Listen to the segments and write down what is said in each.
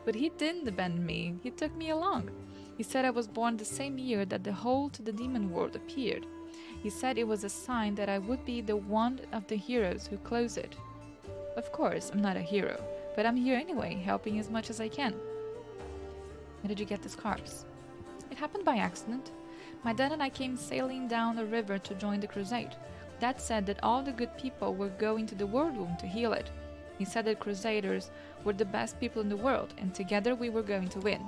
But he didn't abandon me, he took me along. He said I was born the same year that the hole to the demon world appeared. He said it was a sign that I would be the one of the heroes who close it. Of course, I'm not a hero, but I'm here anyway, helping as much as I can. Where did you get the scarves? It happened by accident. My dad and I came sailing down a river to join the crusade. Dad said that all the good people were going to the World Womb to heal it. He said that crusaders were the best people in the world, and together we were going to win.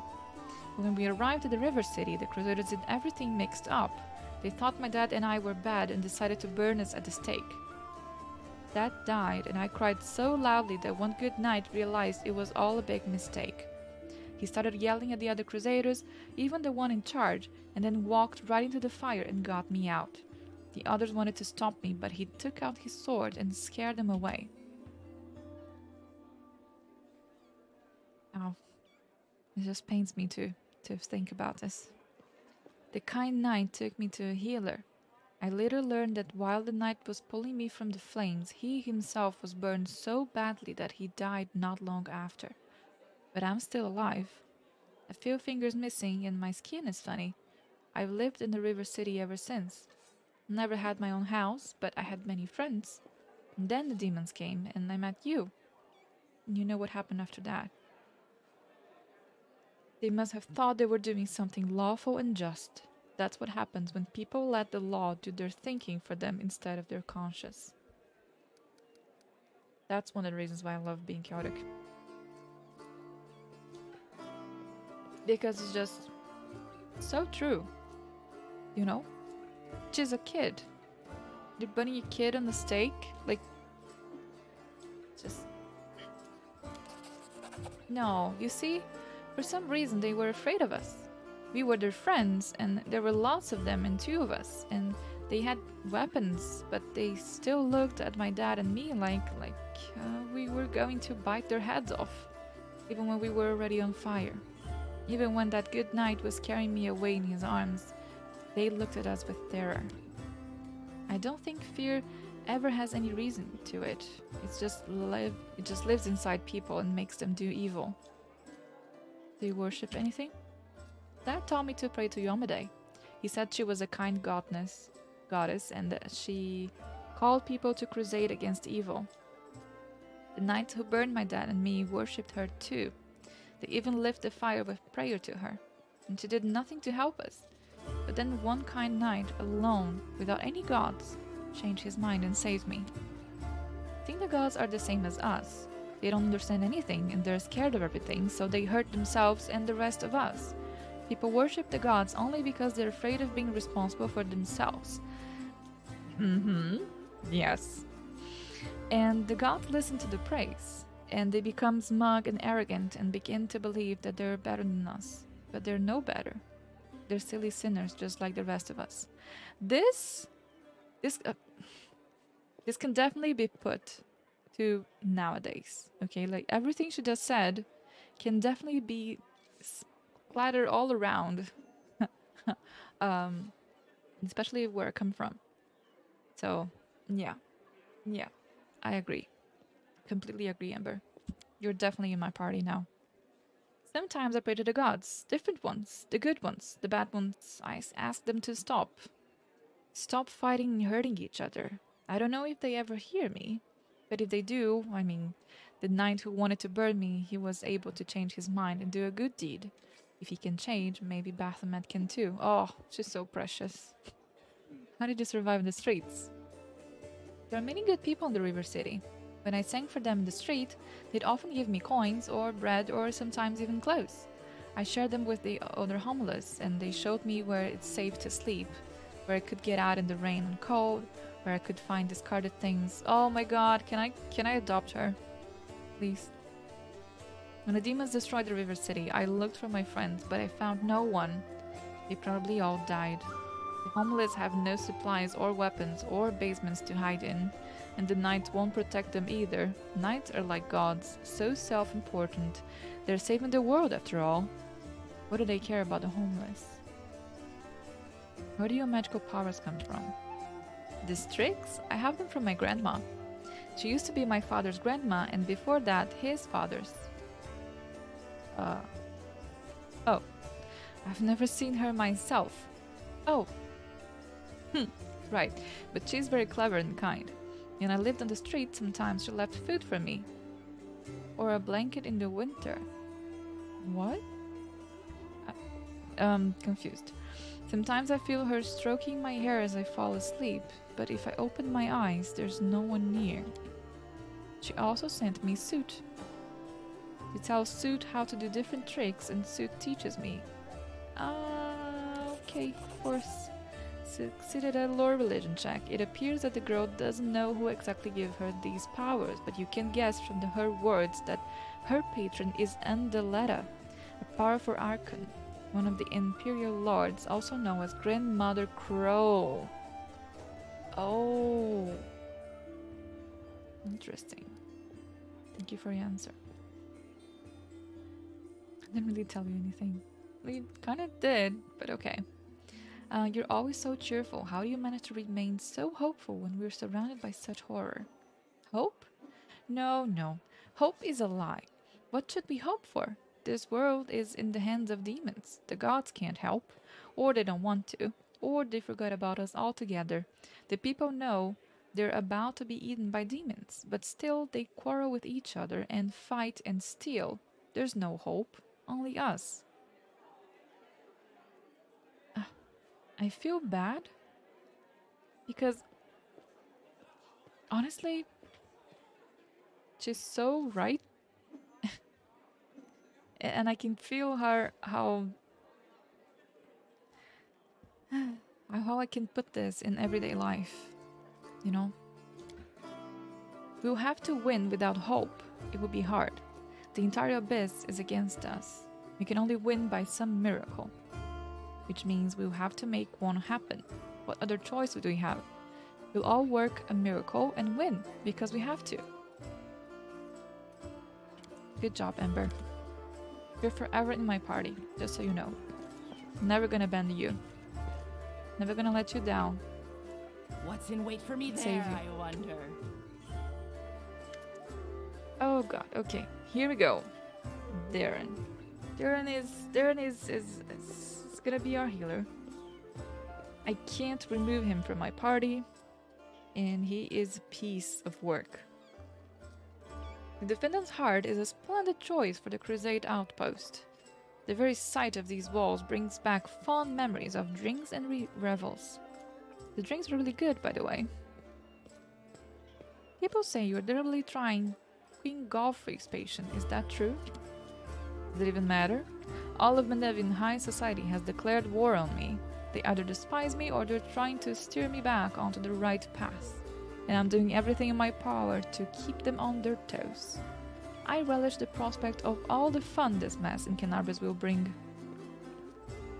When we arrived at the river city, the crusaders did everything mixed up. They thought my dad and I were bad and decided to burn us at the stake. Dad died, and I cried so loudly that one good night realized it was all a big mistake. He started yelling at the other crusaders, even the one in charge, and then walked right into the fire and got me out. The others wanted to stop me, but he took out his sword and scared them away. Oh, it just pains me to think about this. The kind knight took me to a healer. I later learned that while the knight was pulling me from the flames, he himself was burned so badly that he died not long after. But I'm still alive. A few fingers missing and my skin is funny. I've lived in the river city ever since. Never had my own house, but I had many friends. And then the demons came and I met you. And you know what happened after that. They must have thought they were doing something lawful and just. That's what happens when people let the law do their thinking for them instead of their conscience. That's one of the reasons why I love being chaotic. Because it's just so true. You know? She's a kid. They're burning a kid on the stake. Like, just... No, you see? For some reason they were afraid of us. We were their friends, and there were lots of them and two of us, and they had weapons, but they still looked at my dad and me like we were going to bite their heads off, even when we were already on fire. Even when that good knight was carrying me away in his arms, they looked at us with terror. I don't think fear ever has any reason to it. It just lives inside people and makes them do evil. Do you worship anything? Dad taught me to pray to Yomade. He said she was a kind goddess, and that she called people to crusade against evil. The knights who burned my dad and me worshipped her too. They even lit the fire with prayer to her, and she did nothing to help us. But then one kind knight, alone, without any gods, changed his mind and saved me. I think the gods are the same as us. They don't understand anything and they're scared of everything, so they hurt themselves and the rest of us. People worship the gods only because they're afraid of being responsible for themselves. Yes. And the gods listen to the praise, and they become smug and arrogant and begin to believe that they're better than us. But they're no better. They're silly sinners just like the rest of us. This can definitely be put to nowadays. Okay, like everything she just said can definitely be splattered all around, especially where I come from. So, yeah, I agree. Completely agree, Amber. You're definitely in my party now. Sometimes I pray to the gods, different ones, the good ones, the bad ones. I ask them to stop. Stop fighting and hurting each other. I don't know if they ever hear me, but if they do, I mean, the knight who wanted to burn me, he was able to change his mind and do a good deed. If he can change, maybe Baphomet can too. Oh, she's so precious. How did you survive in the streets? There are many good people in the River City. When I sang for them in the street, they'd often give me coins or bread or sometimes even clothes. I shared them with the other homeless, and they showed me where it's safe to sleep, where I could get out in the rain and cold, where I could find discarded things. Oh my god, can I adopt her? Please. When the demons destroyed the River City, I looked for my friends, but I found no one. They probably all died. The homeless have no supplies or weapons or basements to hide in, and the knights won't protect them either. Knights are like gods, so self-important. They're saving the world after all. What do they care about the homeless? Where do your magical powers come from? These tricks? I have them from my grandma. She used to be my father's grandma, and before that, his father's. Uh, oh, I've never seen her myself. Oh, right, but she's very clever and kind. When I lived on the street, sometimes she left food for me. Or a blanket in the winter. What? Confused. Sometimes I feel her stroking my hair as I fall asleep, but if I open my eyes, there's no one near. She also sent me Suit. She tells Suit how to do different tricks, and Suit teaches me. Okay, of course. Succeeded at a lore religion check. It appears that the girl doesn't know who exactly gave her these powers, but you can guess from her words that her patron is Andaletta, a powerful archon, one of the Imperial Lords, also known as Grandmother Crow. Oh. Interesting. Thank you for your answer. I didn't really tell you anything. We kind of did, but okay. You're always so cheerful. How do you manage to remain so hopeful when we're surrounded by such horror? Hope? No. Hope is a lie. What should we hope for? This world is in the hands of demons. The gods can't help, or they don't want to, or they forgot about us altogether. The people know they're about to be eaten by demons, but still they quarrel with each other and fight and steal. There's no hope, only us. I feel bad because honestly, she's so right, and I can feel her how I can put this in everyday life. You know, we'll have to win without hope. It would be hard. The entire abyss is against us. We can only win by some miracle, which means we'll have to make one happen. What other choice do we have? We'll all work a miracle and win, because we have to. Good job, Ember. You're forever in my party, just so you know. Never gonna abandon you. Never gonna let you down. What's in wait for me there, I wonder? Oh god, okay. Here we go. Darren. Darren is gonna be our healer. I can't remove him from my party, and he is a piece of work. The Defendant's Heart is a splendid choice for the Crusade outpost. The very sight of these walls brings back fond memories of drinks and revels. The drinks are really good, by the way. People say you're deliberately trying Queen Galfrey's patient. Is that true? Does it even matter? All of Menevian high society has declared war on me. They either despise me or they're trying to steer me back onto the right path. And I'm doing everything in my power to keep them on their toes. I relish the prospect of all the fun this mess in Canabris will bring.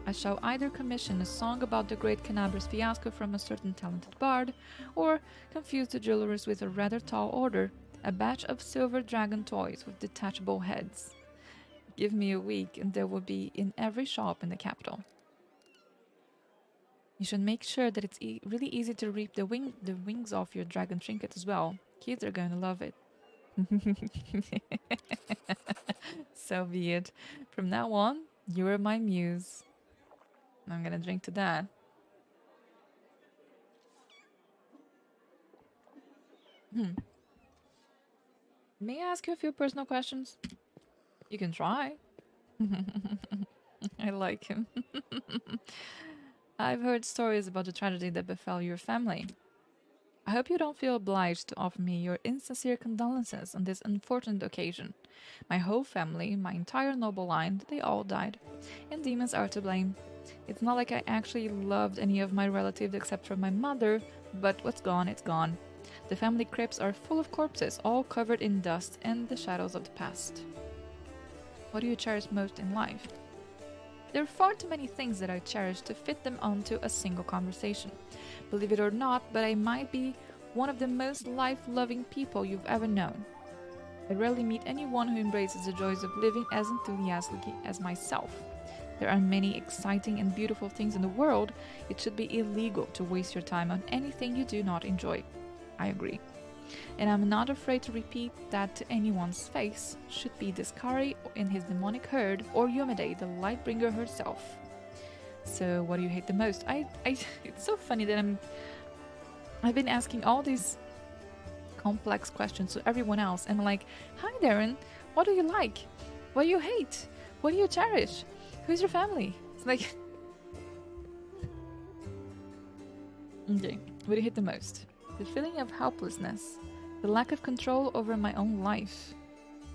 I shall either commission a song about the great Canabris fiasco from a certain talented bard, or confuse the jewelers with a rather tall order, a batch of silver dragon toys with detachable heads. Give me a week and there will be in every shop in the capital. You should make sure that it's really easy to reap the wings off your dragon trinket as well. Kids are going to love it. So be it. From now on, you are my muse. I'm gonna drink to that. May I ask you a few personal questions? You can try. I like him. I've heard stories about the tragedy that befell your family. I hope you don't feel obliged to offer me your insincere condolences on this unfortunate occasion. My whole family, my entire noble line, they all died. And demons are to blame. It's not like I actually loved any of my relatives except for my mother, but what's gone, it's gone. The family crypts are full of corpses, all covered in dust and the shadows of the past. What do you cherish most in life? There are far too many things that I cherish to fit them onto a single conversation. Believe it or not, but I might be one of the most life-loving people you've ever known. I rarely meet anyone who embraces the joys of living as enthusiastically as myself. There are many exciting and beautiful things in the world. It should be illegal to waste your time on anything you do not enjoy. I agree. And I'm not afraid to repeat that to anyone's face, should be Discari in his demonic herd, or Yomede, the Lightbringer herself. So what do you hate the most? It's so funny that I've been asking all these complex questions to everyone else, and I'm like, hi Darren, what do you like? What do you hate? What do you cherish? Who's your family? It's like, okay, what do you hate the most? The feeling of helplessness, the lack of control over my own life,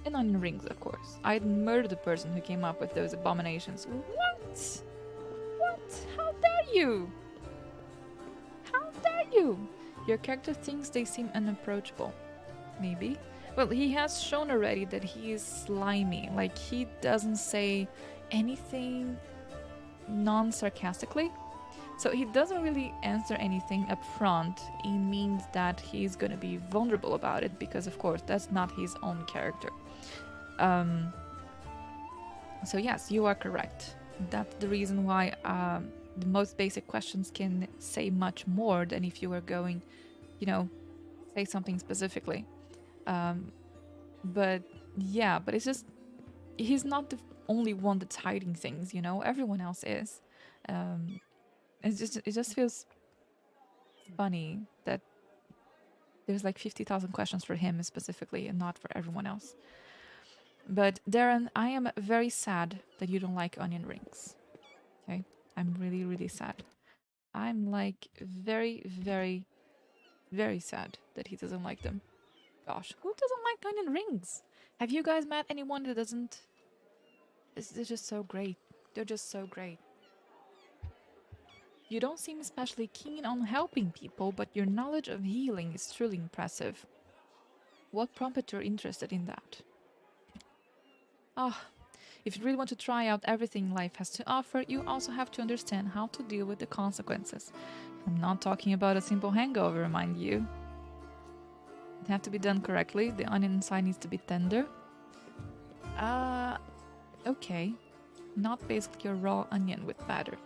and onion rings, of course. I'd murder the person who came up with those abominations. What? What? How dare you? How dare you? Your character thinks they seem unapproachable. Maybe. Well, he has shown already that he is slimy. Like, he doesn't say anything non-sarcastically. So he doesn't really answer anything up front. It means that he's gonna be vulnerable about it because, of course, that's not his own character. So yes, you are correct. That's the reason why the most basic questions can say much more than if you were going, say something specifically. But yeah, but it's just, he's not the only one that's hiding things, everyone else is. It just feels funny that there's like 50,000 questions for him specifically and not for everyone else. But Darren, I am very sad that you don't like onion rings. Okay? I'm really, really sad. I'm like very, very, very sad that he doesn't like them. Gosh, who doesn't like onion rings? Have you guys met anyone that doesn't? They're just so great. They're just so great. You don't seem especially keen on helping people, but your knowledge of healing is truly impressive. What prompted your interest in that? If you really want to try out everything life has to offer, you also have to understand how to deal with the consequences. I'm not talking about a simple hangover, mind you. It has to be done correctly. The onion inside needs to be tender. Okay. Not basically a raw onion with batter.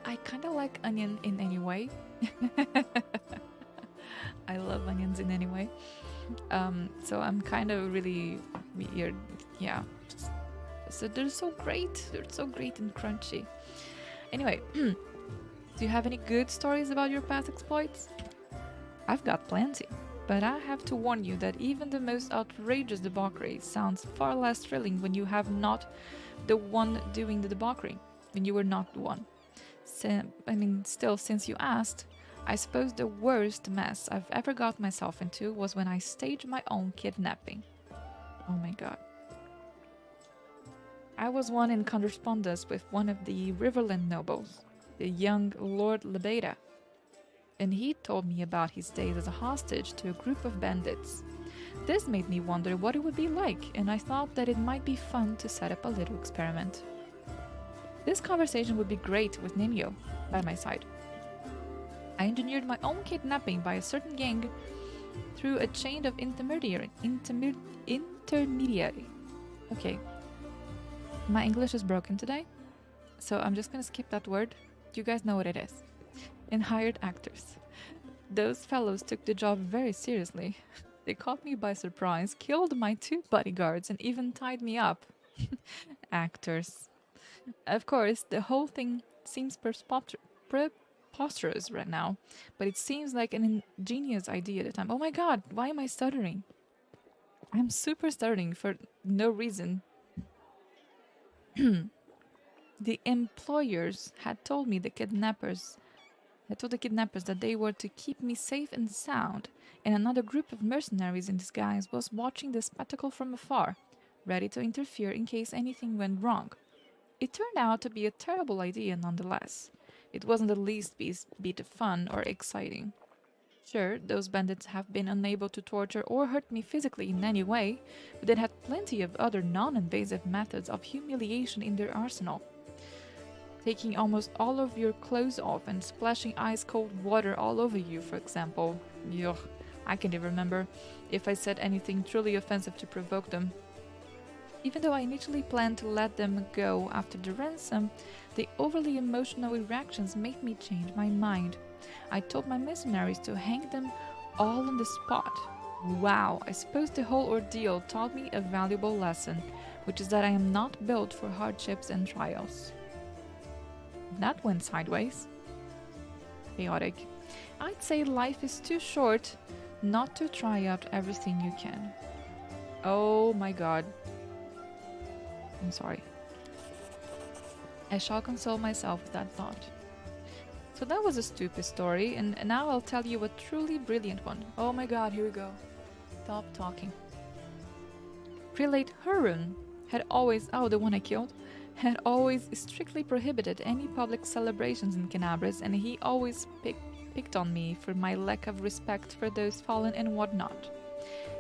I kind of like onion in any way. I love onions in any way. So I'm kind of really weird. Yeah. So they're so great. They're so great and crunchy. Anyway, do you have any good stories about your past exploits? I've got plenty. But I have to warn you that even the most outrageous debauchery sounds far less thrilling when you have not the one doing the debauchery. When you were not the one. Still, since you asked, I suppose the worst mess I've ever got myself into was when I staged my own kidnapping. Oh my god. I was one in correspondence with one of the Riverland nobles, the young Lord Lebeda, and he told me about his days as a hostage to a group of bandits. This made me wonder what it would be like, and I thought that it might be fun to set up a little experiment. This conversation would be great with Nimio by my side. I engineered my own kidnapping by a certain gang through a chain of intermediary. Okay. My English is broken today, so I'm just gonna skip that word. You guys know what it is. And hired actors. Those fellows took the job very seriously. They caught me by surprise, killed my 2 bodyguards, and even tied me up. Actors. Of course, the whole thing seems preposterous right now, but it seems like an ingenious idea at the time. Oh my god, why am I stuttering? I'm super stuttering for no reason. The employers had told the kidnappers that they were to keep me safe and sound, and another group of mercenaries in disguise was watching the spectacle from afar, ready to interfere in case anything went wrong. It turned out to be a terrible idea nonetheless. It wasn't the least bit fun or exciting. Sure, those bandits have been unable to torture or hurt me physically in any way, but they had plenty of other non-invasive methods of humiliation in their arsenal. Taking almost all of your clothes off and splashing ice-cold water all over you, for example. Yuck, I can't even remember if I said anything truly offensive to provoke them. Even though I initially planned to let them go after the ransom, the overly emotional reactions made me change my mind. I told my mercenaries to hang them all on the spot. Wow, I suppose the whole ordeal taught me a valuable lesson, which is that I am not built for hardships and trials. That went sideways. Chaotic. I'd say life is too short not to try out everything you can. Oh my god. I'm sorry. I shall console myself with that thought. So that was a stupid story, and now I'll tell you a truly brilliant one. Oh my god, here we go. Stop talking. Prelate Hurun had always, oh, the one I killed, had always strictly prohibited any public celebrations in Canabris, and he always picked on me for my lack of respect for those fallen and whatnot.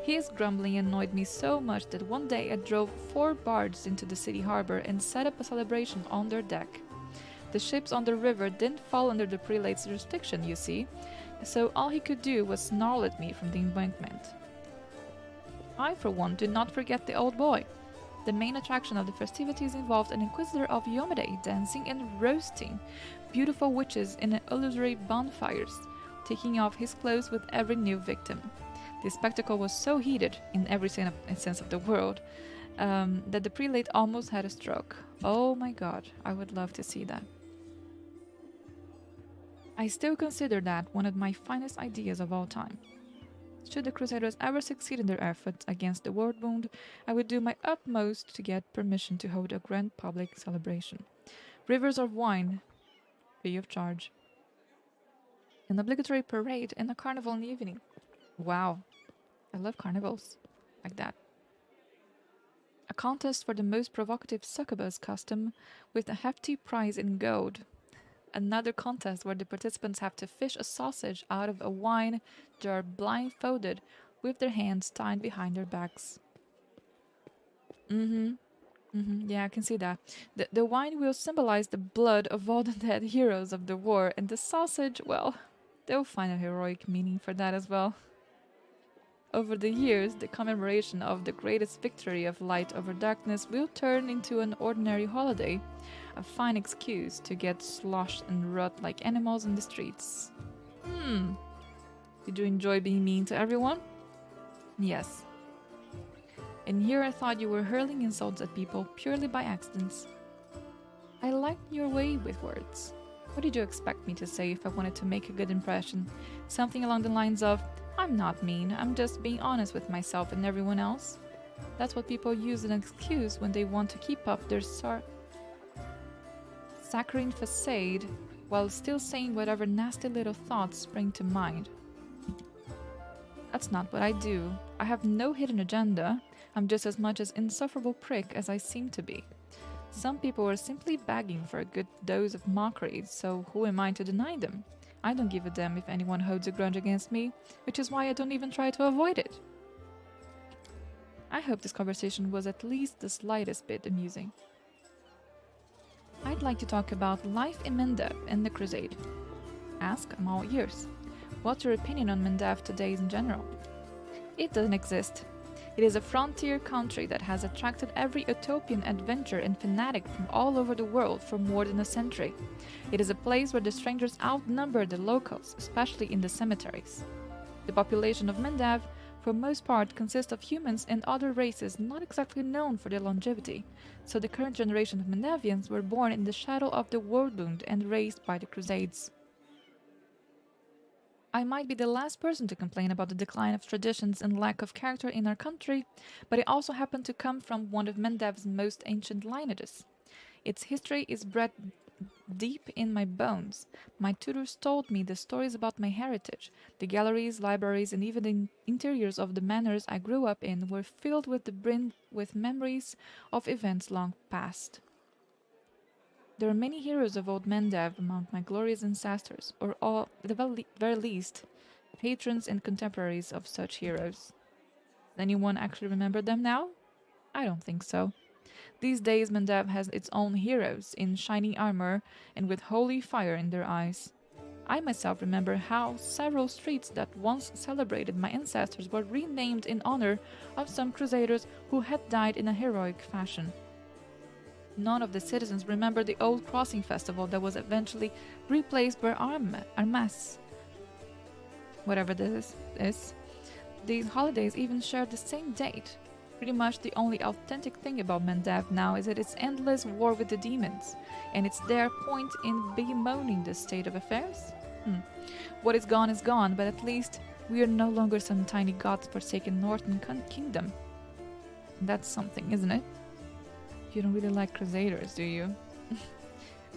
His grumbling annoyed me so much that one day I drove 4 barges into the city harbor and set up a celebration on their deck. The ships on the river didn't fall under the prelate's jurisdiction, you see, so all he could do was snarl at me from the embankment. I, for one, did not forget the old boy. The main attraction of the festivities involved an inquisitor of Yomade dancing and roasting beautiful witches in illusory bonfires, taking off his clothes with every new victim. The spectacle was so heated, in every sense of the word, that the prelate almost had a stroke. Oh my god, I would love to see that. I still consider that one of my finest ideas of all time. Should the Crusaders ever succeed in their efforts against the Worldwound, I would do my utmost to get permission to hold a grand public celebration. Rivers of wine, free of charge. An obligatory parade and a carnival in the evening. Wow, I love carnivals like that. A contest for the most provocative succubus costume with a hefty prize in gold. Another contest where the participants have to fish a sausage out of a wine jar blindfolded with their hands tied behind their backs. Yeah, I can see that. The wine will symbolize the blood of all the dead heroes of the war, and the sausage, well, they'll find a heroic meaning for that as well. Over the years, the commemoration of the greatest victory of light over darkness will turn into an ordinary holiday, a fine excuse to get sloshed and rot like animals in the streets. Did you enjoy being mean to everyone? Yes. And here I thought you were hurling insults at people purely by accidents. I liked your way with words. What did you expect me to say if I wanted to make a good impression? Something along the lines of, I'm not mean, I'm just being honest with myself and everyone else. That's what people use as an excuse when they want to keep up their saccharine facade while still saying whatever nasty little thoughts spring to mind. That's not what I do. I have no hidden agenda. I'm just as much an insufferable prick as I seem to be. Some people are simply begging for a good dose of mockery, so who am I to deny them? I don't give a damn if anyone holds a grudge against me, which is why I don't even try to avoid it. I hope this conversation was at least the slightest bit amusing. I'd like to talk about life in Mendev and the Crusade. Ask, I'm all ears. What's your opinion on Mendev today in general? It doesn't exist. It is a frontier country that has attracted every utopian adventurer and fanatic from all over the world for more than a century. It is a place where the strangers outnumber the locals, especially in the cemeteries. The population of Mendev, for most part, consists of humans and other races not exactly known for their longevity, so the current generation of Mendevians were born in the shadow of the Worldwound and raised by the Crusades. I might be the last person to complain about the decline of traditions and lack of character in our country, but I also happen to come from one of Mendev's most ancient lineages. Its history is bred deep in my bones. My tutors told me the stories about my heritage. The galleries, libraries, and even the interiors of the manors I grew up in were filled with the brim with memories of events long past. There are many heroes of old Mendev among my glorious ancestors, or all, at the very least, patrons and contemporaries of such heroes. Does anyone actually remember them now? I don't think so. These days Mendev has its own heroes in shining armor and with holy fire in their eyes. I myself remember how several streets that once celebrated my ancestors were renamed in honor of some crusaders who had died in a heroic fashion. None of the citizens remember the old crossing festival that was eventually replaced by Armas. whatever this is. These holidays even share the same date. Pretty much the only authentic thing about Mendav now is that it's endless war with the demons, and it's their point in bemoaning the state of affairs. What is gone, but at least we are no longer some tiny god-forsaken northern kingdom. That's something, isn't it? You don't really like Crusaders, do you?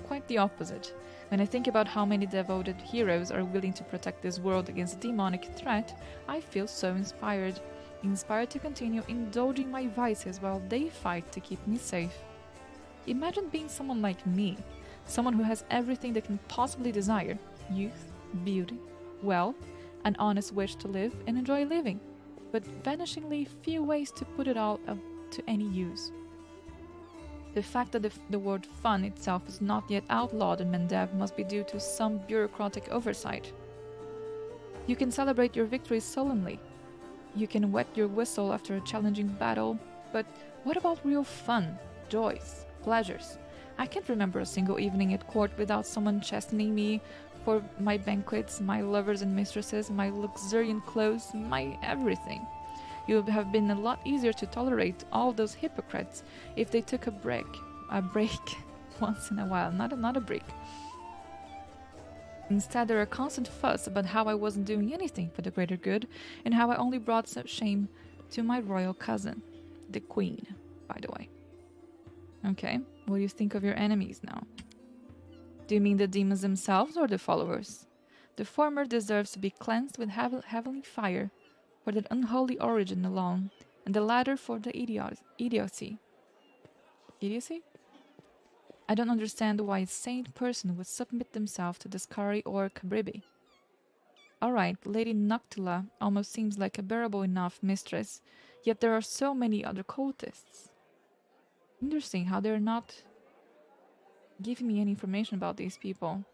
Quite the opposite. When I think about how many devoted heroes are willing to protect this world against a demonic threat, I feel so inspired. Inspired to continue indulging my vices while they fight to keep me safe. Imagine being someone like me, someone who has everything they can possibly desire: youth, beauty, wealth, an honest wish to live and enjoy living, but vanishingly few ways to put it all up to any use. The fact that the word fun itself is not yet outlawed in Mendav must be due to some bureaucratic oversight. You can celebrate your victories solemnly. You can wet your whistle after a challenging battle, but what about real fun, joys, pleasures? I can't remember a single evening at court without someone chastening me for my banquets, my lovers and mistresses, my luxuriant clothes, my everything. It would have been a lot easier to tolerate all those hypocrites if they took a break once in a while, not a break. Instead, there are constant fuss about how I wasn't doing anything for the greater good, and how I only brought some shame to my royal cousin, the queen, by the way. Okay, what do you think of your enemies now? Do you mean the demons themselves or the followers? The former deserves to be cleansed with heavenly fire for their unholy origin alone, and the latter for the idiocy. Idiocy? I don't understand why a sane person would submit themselves to the Skari or Kabribi. Alright, Lady Noctula almost seems like a bearable enough mistress, yet there are so many other cultists. Interesting how they're not giving me any information about these people.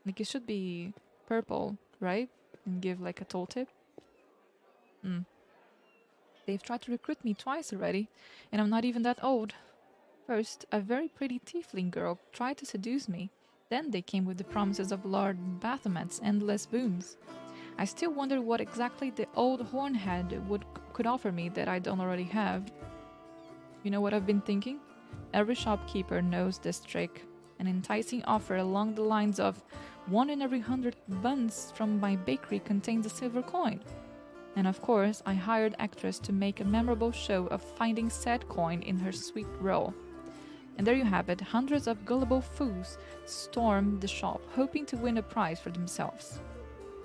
Like, it should be purple, right? And give like a tooltip. They've tried to recruit me twice already, and I'm not even that old. First, a very pretty tiefling girl tried to seduce me. Then they came with the promises of Lord Baphomet's endless boons. I still wonder what exactly the old hornhead could offer me that I don't already have. You know what I've been thinking? Every shopkeeper knows this trick. An enticing offer along the lines of 1 in every 100 buns from my bakery contains a silver coin. And of course, I hired actress to make a memorable show of finding said coin in her sweet role. And there you have it, hundreds of gullible fools stormed the shop, hoping to win a prize for themselves.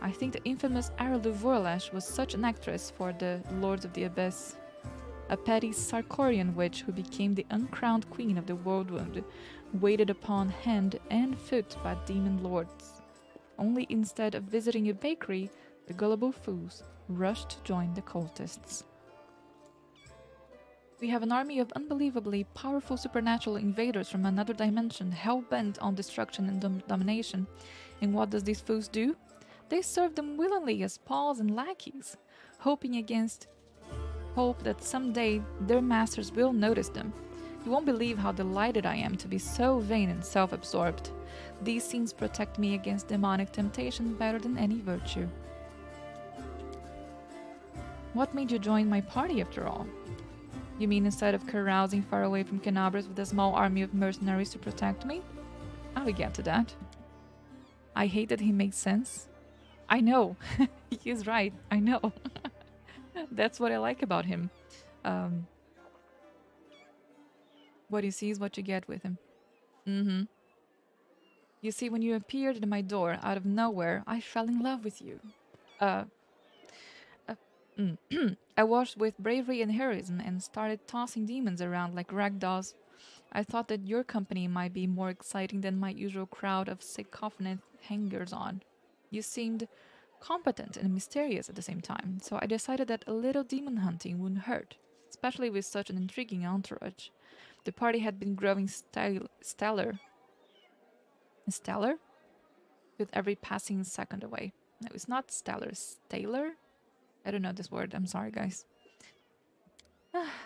I think the infamous Aralu Vorlash was such an actress for the Lords of the Abyss. A petty Sarkorian witch who became the uncrowned queen of the Worldwound, waited upon hand and foot by demon lords. Only instead of visiting a bakery, the gullible fools rushed to join the cultists. We have an army of unbelievably powerful supernatural invaders from another dimension, hell-bent on destruction and domination. And what does these fools do? They serve them willingly as pawns and lackeys, hoping against hope that someday their masters will notice them. You won't believe how delighted I am to be so vain and self-absorbed. These scenes protect me against demonic temptation better than any virtue. What made you join my party after all? You mean instead of carousing far away from Canabras with a small army of mercenaries to protect me? I'll get to that. I hate that he makes sense. I know. He's right. I know. That's what I like about him. What you see is what you get with him. You see, when you appeared at my door out of nowhere, I fell in love with you. I watched with bravery and heroism and started tossing demons around like ragdolls. I thought that your company might be more exciting than my usual crowd of sycophant hangers-on. You seemed competent and mysterious at the same time, so I decided that a little demon hunting wouldn't hurt, especially with such an intriguing entourage. The party had been growing stellar? With every passing second away. No, it's not stellar, stellar? I don't know this word, I'm sorry guys.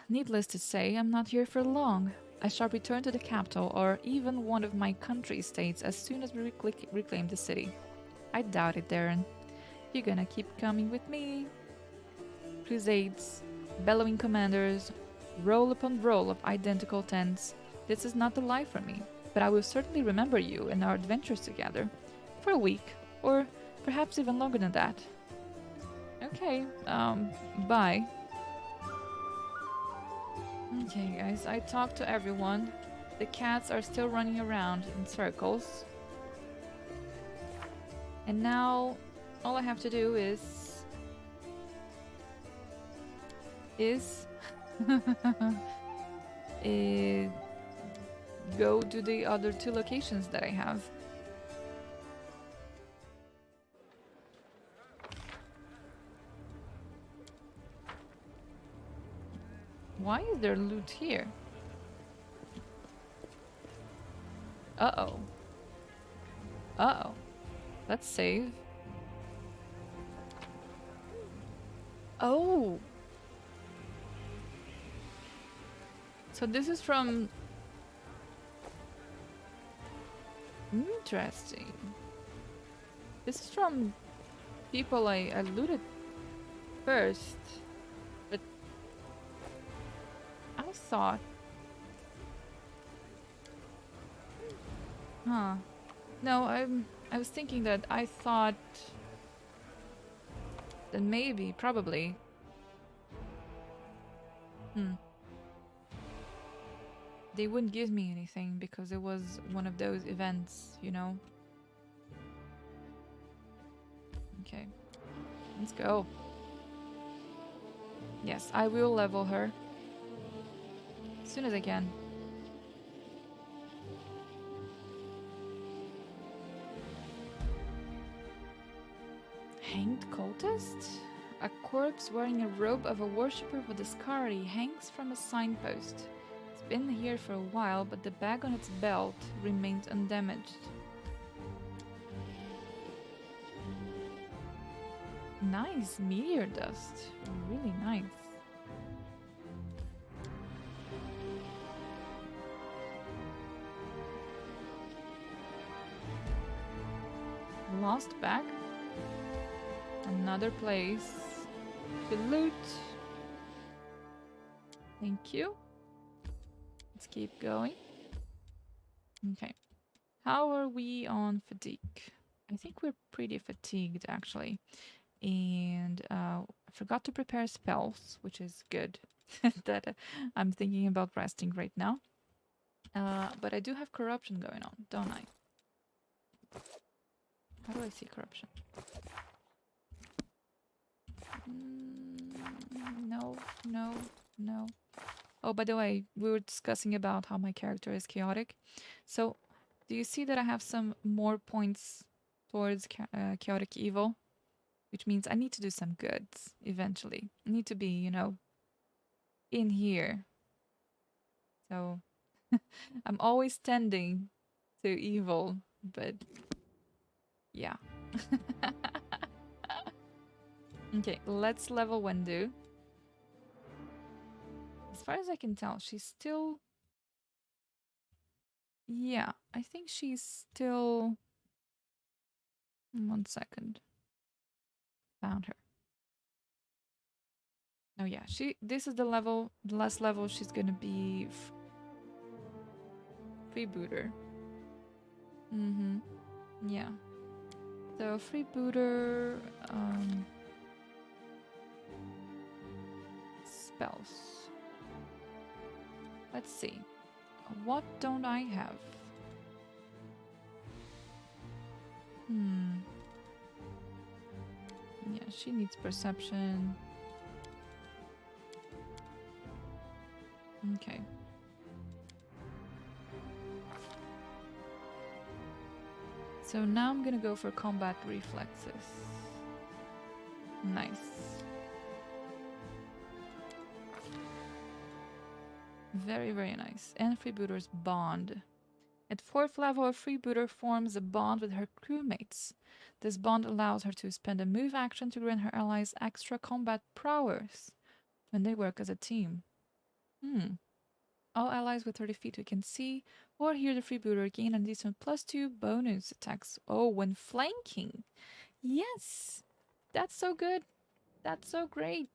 Needless to say, I'm not here for long. I shall return to the capital or even one of my country estates as soon as we reclaim the city. I doubt it, Darren. You're gonna keep coming with me. Crusades, bellowing commanders, roll upon roll of identical tents. This is not the life for me, but I will certainly remember you and our adventures together. For a week, or perhaps even longer than that. Okay, bye. Okay, guys, I talked to everyone. The cats are still running around in circles. And now, all I have to do is go to the other 2 locations that I have. Why is there loot here? Uh-oh. Uh-oh. Let's save. Oh! So this is from... Interesting. This is from people I looted first. But I thought... Huh. No, I was thinking that I thought that maybe, probably. They wouldn't give me anything because it was one of those events, you know? Okay. Let's go. Yes, I will level her. As soon as I can. Hanged cultist? A corpse wearing a robe of a worshipper with a scary hangs from a signpost. It's been here for a while, but the bag on its belt remains undamaged. Nice meteor dust. Really nice. Lost bag? Another place to loot. Thank you. Let's keep going. Okay. How are we on fatigue? I think we're pretty fatigued actually. And I forgot to prepare spells, which is good. that I'm thinking about resting right now. But I do have corruption going on, don't I? How do I see corruption? No, no, no. Oh, by the way, we were discussing about how my character is chaotic. So, do you see that I have some more points towards chaotic evil? Which means I need to do some goods eventually. I need to be, you know, in here. So, I'm always tending to evil, but yeah. Okay, let's level Wendu. As far as I can tell, she's still... Yeah, I think she's still... 1 second. Found her. Oh yeah, this is the level, the last level she's gonna be freebooter. Yeah. So freebooter, spells. Let's see. What don't I have? Yeah, she needs perception. Okay. So now I'm gonna go for combat reflexes. Nice. Very, very nice. And freebooter's bond. At 4th level, a freebooter forms a bond with her crewmates. This bond allows her to spend a move action to grant her allies extra combat prowess when they work as a team. All allies with 30 feet who can see or hear the freebooter gain an additional +2 bonus attacks. Oh, when flanking. Yes! That's so good. That's so great.